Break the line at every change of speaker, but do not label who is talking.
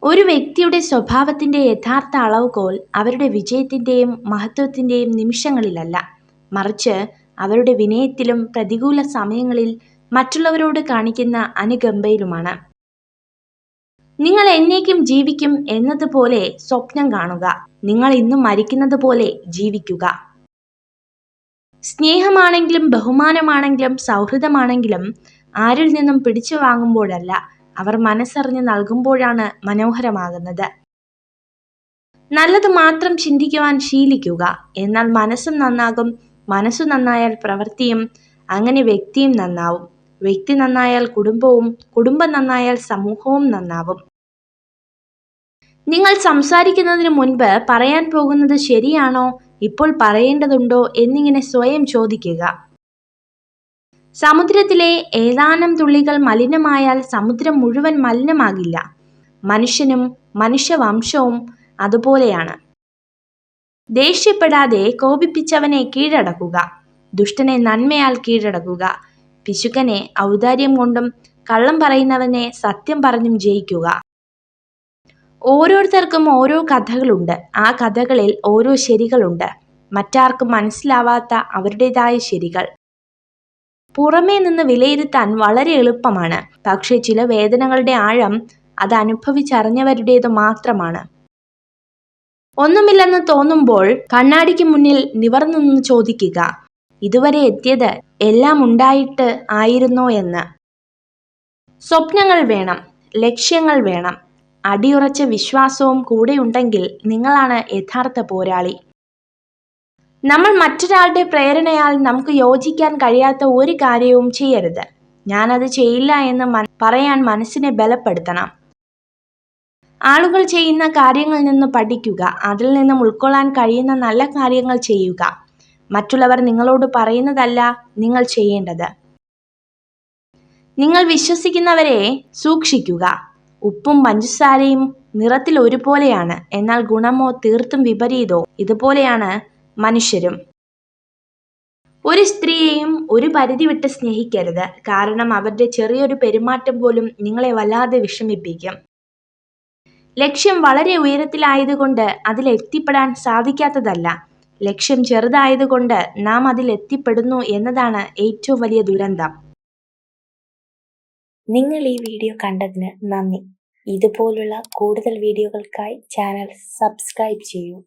ഒരു വ്യക്തിയുടെ സ്വഭാവത്തിന്റെ യഥാർത്ഥ അളവുകോൽ അവരുടെ വിജയത്തിന്റെയും മഹത്വത്തിന്റെയും നിമിഷങ്ങളിലല്ല, മറിച്ച് അവരുടെ വിനയത്തിലും പ്രതികൂല സമയങ്ങളിൽ മറ്റുള്ളവരോട് കാണിക്കുന്ന അനുകമ്പയിലുമാണ്. നിങ്ങൾ എന്നേക്കും ജീവിക്കും എന്നതുപോലെ സ്വപ്നം കാണുക. നിങ്ങൾ ഇന്നും മരിക്കുന്നത് പോലെ ജീവിക്കുക. സ്നേഹമാണെങ്കിലും ബഹുമാനമാണെങ്കിലും സൗഹൃദമാണെങ്കിലും ആരിൽ നിന്നും പിടിച്ചു വാങ്ങുമ്പോഴല്ല, അവർ മനസ്സറിഞ്ഞ് നൽകുമ്പോഴാണ് മനോഹരമാകുന്നത്. നല്ലത് മാത്രം ചിന്തിക്കുവാൻ ശീലിക്കുക. എന്നാൽ മനസ്സും നന്നാകും. മനസ്സു നന്നായാൽ പ്രവൃത്തിയും, അങ്ങനെ വ്യക്തിയും നന്നാവും. വ്യക്തി നന്നായാൽ കുടുംബവും, കുടുംബം നന്നായാൽ സമൂഹവും നന്നാവും. നിങ്ങൾ സംസാരിക്കുന്നതിന് മുൻപ് പറയാൻ പോകുന്നത് ശരിയാണോ, ഇപ്പോൾ പറയേണ്ടതുണ്ടോ എന്നിങ്ങനെ സ്വയം ചോദിക്കുക. സമുദ്രത്തിലെ ഏതാനും തുള്ളികൾ മലിനമായാൽ സമുദ്രം മുഴുവൻ മലിനമാകില്ല. മനുഷ്യനും മനുഷ്യവംശവും അതുപോലെയാണ്. ദേഷ്യപ്പെടാതെ കോപിപ്പിച്ചവനെ കീഴടക്കുക. ദുഷ്ടനെ നന്മയാൽ കീഴടക്കുക. പിശുക്കനെ ഔദാര്യം കൊണ്ടും കള്ളം പറയുന്നവനെ സത്യം പറഞ്ഞും ജയിക്കുക. ഓരോരുത്തർക്കും ഓരോ കഥകളുണ്ട്. ആ കഥകളിൽ ഓരോ ശരികളുണ്ട്. മറ്റാർക്കും മനസ്സിലാവാത്ത അവരുടേതായ ശരികൾ. പുറമേ നിന്ന് വിലയിരുത്താൻ വളരെ എളുപ്പമാണ്. പക്ഷേ ചില വേദനകളുടെ ആഴം അത് അനുഭവിച്ചറിഞ്ഞവരുടേത് മാത്രമാണ്. ഒന്നുമില്ലെന്ന് തോന്നുമ്പോൾ കണ്ണാടിക്ക് മുന്നിൽ നിവർന്നു നിന്ന് ചോദിക്കുക, ഇതുവരെ എത്തിയത് എല്ലാം ഉണ്ടായിട്ട് ആയിരുന്നോ എന്ന്. സ്വപ്നങ്ങൾ വേണം, ലക്ഷ്യങ്ങൾ വേണം. അടിയുറച്ച വിശ്വാസവും കൂടെയുണ്ടെങ്കിൽ നിങ്ങളാണ് യഥാർത്ഥ പോരാളി. നമ്മൾ മറ്റൊരാളുടെ പ്രേരണയാൽ നമുക്ക് യോജിക്കാൻ കഴിയാത്ത ഒരു കാര്യവും ചെയ്യരുത്. ഞാനത് ചെയ്യില്ല എന്ന് പറയാൻ മനസ്സിനെ ബലപ്പെടുത്തണം. ആളുകൾ ചെയ്യുന്ന കാര്യങ്ങളിൽ നിന്ന് പഠിക്കുക. അതിൽ നിന്നും ഉൾക്കൊള്ളാൻ കഴിയുന്ന നല്ല കാര്യങ്ങൾ ചെയ്യുക. മറ്റുള്ളവർ നിങ്ങളോട് പറയുന്നതല്ല നിങ്ങൾ ചെയ്യേണ്ടത്. നിങ്ങൾ വിശ്വസിക്കുന്നവരെ സൂക്ഷിക്കുക. ഉപ്പും പഞ്ചസാരയും നിറത്തിൽ ഒരുപോലെയാണ്, എന്നാൽ ഗുണമോ തീർത്തും വിപരീതോ. ഇതുപോലെയാണ് മനുഷ്യരും. ഒരു സ്ത്രീയെയും ഒരു പരിധി വിട്ട് സ്നേഹിക്കരുത്. കാരണം അവരുടെ ചെറിയൊരു പെരുമാറ്റം പോലും നിങ്ങളെ വല്ലാതെ വിഷമിപ്പിക്കും. ലക്ഷ്യം വളരെ ഉയരത്തിലായതുകൊണ്ട് അതിൽ എത്തിപ്പെടാൻ സാധിക്കാത്തതല്ല, ലക്ഷ്യം ചെറുതായതുകൊണ്ട് നാം അതിൽ എത്തിപ്പെടുന്നു എന്നതാണ് ഏറ്റവും വലിയ ദുരന്തം.
നിങ്ങൾ ഈ വീഡിയോ കണ്ടതിന് നന്ദി. ഇതുപോലുള്ള കൂടുതൽ വീഡിയോകൾക്കായി ചാനൽ സബ്സ്ക്രൈബ് ചെയ്യൂ.